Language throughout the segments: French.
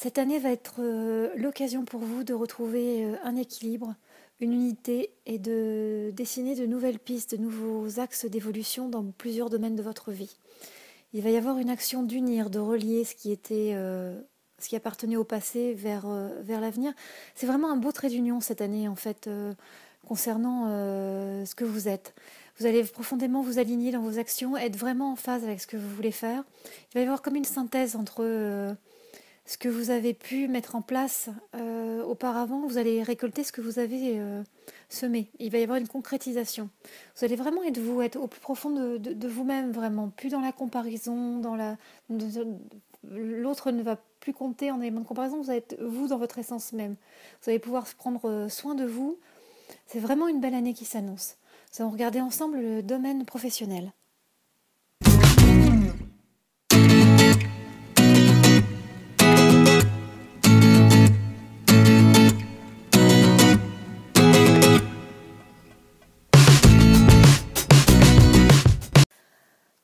Cette année va être l'occasion pour vous de retrouver un équilibre, une unité et de dessiner de nouvelles pistes, de nouveaux axes d'évolution dans plusieurs domaines de votre vie. Il va y avoir une action d'unir, de relier ce qui appartenait au passé vers l'avenir. C'est vraiment un beau trait d'union cette année en fait concernant ce que vous êtes. Vous allez profondément vous aligner dans vos actions, être vraiment en phase avec ce que vous voulez faire. Il va y avoir comme une synthèse entre ce que vous avez pu mettre en place auparavant. Vous allez récolter ce que vous avez semé. Il va y avoir une concrétisation. Vous allez vraiment être vous, être au plus profond de vous-même, vraiment. Plus dans la comparaison, l'autre ne va plus compter en élément de comparaison. Vous allez être vous dans votre essence même. Vous allez pouvoir prendre soin de vous. C'est vraiment une belle année qui s'annonce. Nous allons regarder ensemble le domaine professionnel.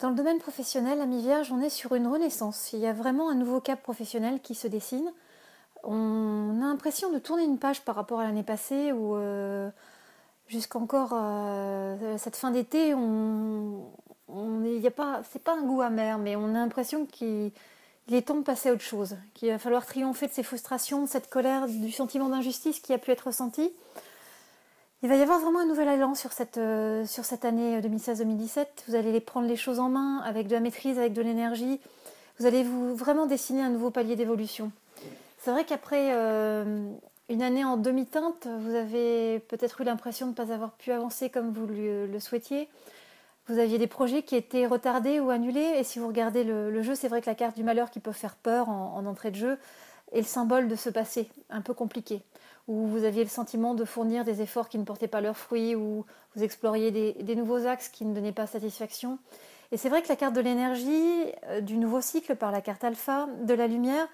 Dans le domaine professionnel, à mi-vierge, on est sur une renaissance. Il y a vraiment un nouveau cap professionnel qui se dessine. On a l'impression de tourner une page par rapport à l'année passée où jusqu'encore cette fin d'été, c'est pas un goût amer, mais on a l'impression qu'il est temps de passer à autre chose, qu'il va falloir triompher de ces frustrations, de cette colère, du sentiment d'injustice qui a pu être ressenti. Il va y avoir vraiment un nouvel élan sur cette année 2016-2017. Vous allez prendre les choses en main avec de la maîtrise, avec de l'énergie. Vous allez vraiment dessiner un nouveau palier d'évolution. C'est vrai qu'après une année en demi-teinte, vous avez peut-être eu l'impression de ne pas avoir pu avancer comme vous le souhaitiez. Vous aviez des projets qui étaient retardés ou annulés. Et si vous regardez le jeu, c'est vrai que la carte du malheur qui peut faire peur en entrée de jeu est le symbole de ce passé un peu compliqué, où vous aviez le sentiment de fournir des efforts qui ne portaient pas leurs fruits, où vous exploriez des nouveaux axes qui ne donnaient pas satisfaction. Et c'est vrai que la carte de l'énergie, du nouveau cycle par la carte alpha, de la lumière,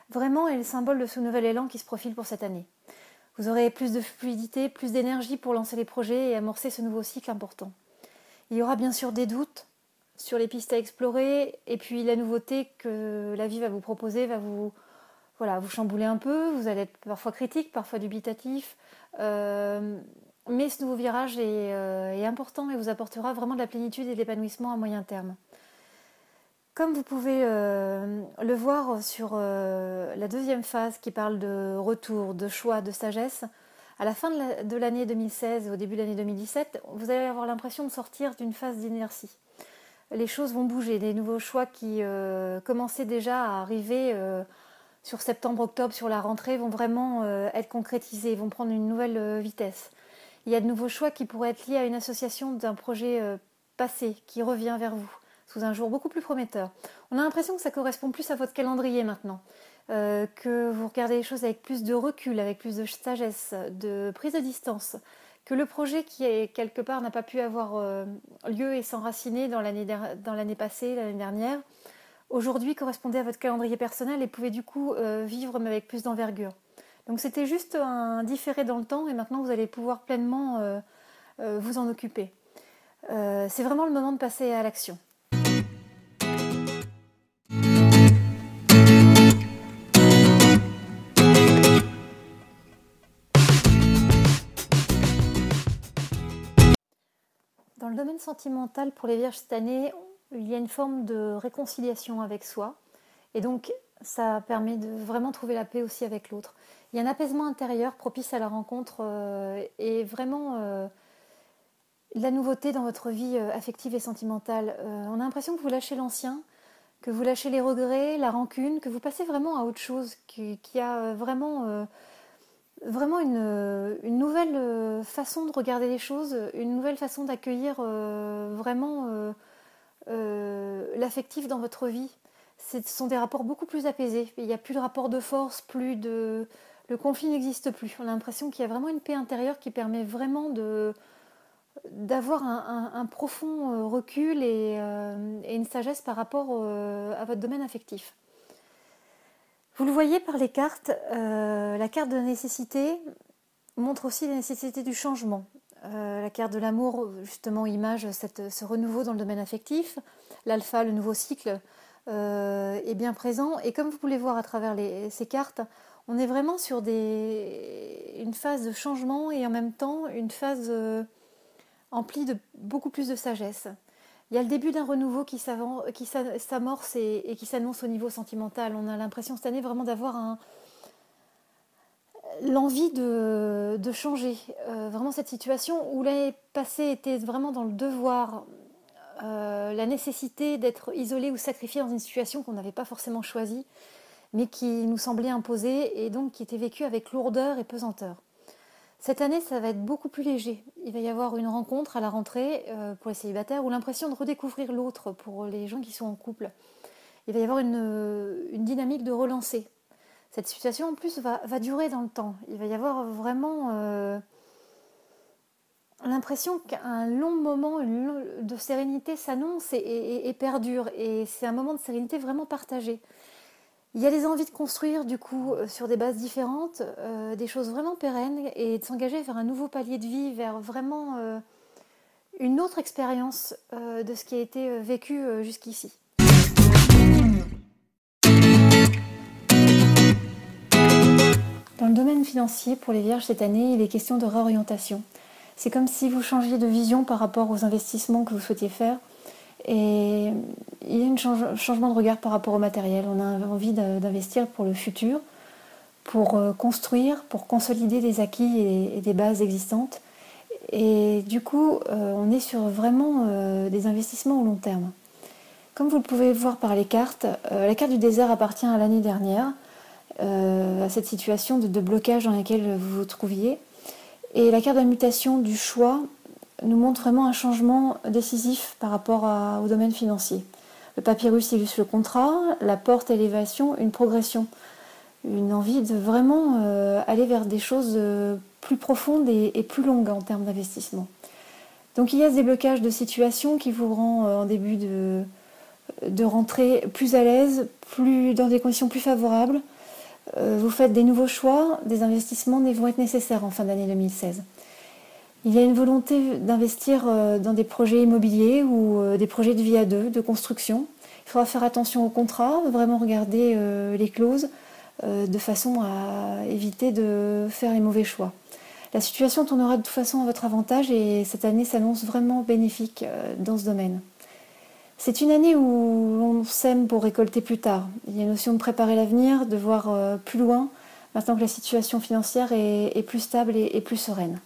vraiment est le symbole de ce nouvel élan qui se profile pour cette année. Vous aurez plus de fluidité, plus d'énergie pour lancer les projets et amorcer ce nouveau cycle important. Il y aura bien sûr des doutes sur les pistes à explorer, et puis la nouveauté que la vie va vous proposer va vous chambouler un peu. Vous allez être parfois critique, parfois dubitatif, mais ce nouveau virage est important et vous apportera vraiment de la plénitude et de l'épanouissement à moyen terme. Comme vous pouvez le voir sur la deuxième phase qui parle de retour, de choix, de sagesse, à la fin de l'année 2016 et au début de l'année 2017, vous allez avoir l'impression de sortir d'une phase d'inertie. Les choses vont bouger, des nouveaux choix qui commençaient déjà à arriver sur septembre-octobre, sur la rentrée, vont vraiment être concrétisés, vont prendre une nouvelle vitesse. Il y a de nouveaux choix qui pourraient être liés à une association d'un projet passé qui revient vers vous sous un jour beaucoup plus prometteur. On a l'impression que ça correspond plus à votre calendrier maintenant, que vous regardez les choses avec plus de recul, avec plus de sagesse, de prise de distance, que le projet qui quelque part n'a pas pu avoir lieu et s'enraciner dans l'année passée, l'année dernière, aujourd'hui correspondait à votre calendrier personnel et pouvait du coup vivre mais avec plus d'envergure. Donc c'était juste un différé dans le temps et maintenant vous allez pouvoir pleinement vous en occuper. C'est vraiment le moment de passer à l'action. Dans le domaine sentimental, pour les Vierges cette année, il y a une forme de réconciliation avec soi. Et donc, ça permet de vraiment trouver la paix aussi avec l'autre. Il y a un apaisement intérieur propice à la rencontre et vraiment de la nouveauté dans votre vie affective et sentimentale. On a l'impression que vous lâchez l'ancien, que vous lâchez les regrets, la rancune, que vous passez vraiment à autre chose, qui a vraiment une nouvelle façon de regarder les choses, une nouvelle façon d'accueillir vraiment l'affectif dans votre vie. Ce sont des rapports beaucoup plus apaisés. Il n'y a plus de rapport de force, le conflit n'existe plus. On a l'impression qu'il y a vraiment une paix intérieure qui permet vraiment d'avoir un profond recul et une sagesse par rapport à votre domaine affectif. Vous le voyez par les cartes, la carte de la nécessité montre aussi la nécessité du changement. La carte de l'amour, justement, image ce renouveau dans le domaine affectif. L'alpha, le nouveau cycle, est bien présent. Et comme vous pouvez voir à travers ces cartes, on est vraiment sur une phase de changement et en même temps une phase emplie de beaucoup plus de sagesse. Il y a le début d'un renouveau qui s'amorce et qui s'annonce au niveau sentimental. On a l'impression cette année vraiment d'avoir l'envie de changer. Vraiment cette situation où l'année passée était vraiment dans le devoir, la nécessité d'être isolé ou sacrifié dans une situation qu'on n'avait pas forcément choisie, mais qui nous semblait imposée et donc qui était vécue avec lourdeur et pesanteur. Cette année, ça va être beaucoup plus léger. Il va y avoir une rencontre à la rentrée pour les célibataires ou l'impression de redécouvrir l'autre pour les gens qui sont en couple. Il va y avoir une dynamique de relancer. Cette situation en plus va durer dans le temps. Il va y avoir vraiment l'impression qu'un long moment de sérénité s'annonce et perdure. Et c'est un moment de sérénité vraiment partagé. Il y a des envies de construire du coup sur des bases différentes, des choses vraiment pérennes et de s'engager vers un nouveau palier de vie, vers vraiment une autre expérience de ce qui a été vécu jusqu'ici. Dans le domaine financier, pour les Vierges cette année, il est question de réorientation. C'est comme si vous changiez de vision par rapport aux investissements que vous souhaitiez faire. Et il y a un changement de regard par rapport au matériel. On a envie d'investir pour le futur, pour construire, pour consolider des acquis et des bases existantes. Et du coup, on est sur vraiment des investissements au long terme. Comme vous le pouvez voir par les cartes, la carte du désert appartient à l'année dernière, à cette situation de blocage dans laquelle vous vous trouviez. Et la carte de la mutation du choix nous montre vraiment un changement décisif par rapport au domaine financier. Le papyrus illustre le contrat, la porte élévation, une progression, une envie de vraiment aller vers des choses plus profondes et plus longues en termes d'investissement. Donc il y a ce déblocage de situation qui vous rend en début de rentrée plus à l'aise, dans des conditions plus favorables. Vous faites des nouveaux choix, des investissements vont être nécessaires en fin d'année 2016. Il y a une volonté d'investir dans des projets immobiliers ou des projets de vie à deux, de construction. Il faudra faire attention aux contrats, vraiment regarder les clauses de façon à éviter de faire les mauvais choix. La situation tournera de toute façon à votre avantage et cette année s'annonce vraiment bénéfique dans ce domaine. C'est une année où on sème pour récolter plus tard. Il y a une notion de préparer l'avenir, de voir plus loin, maintenant que la situation financière est plus stable et plus sereine.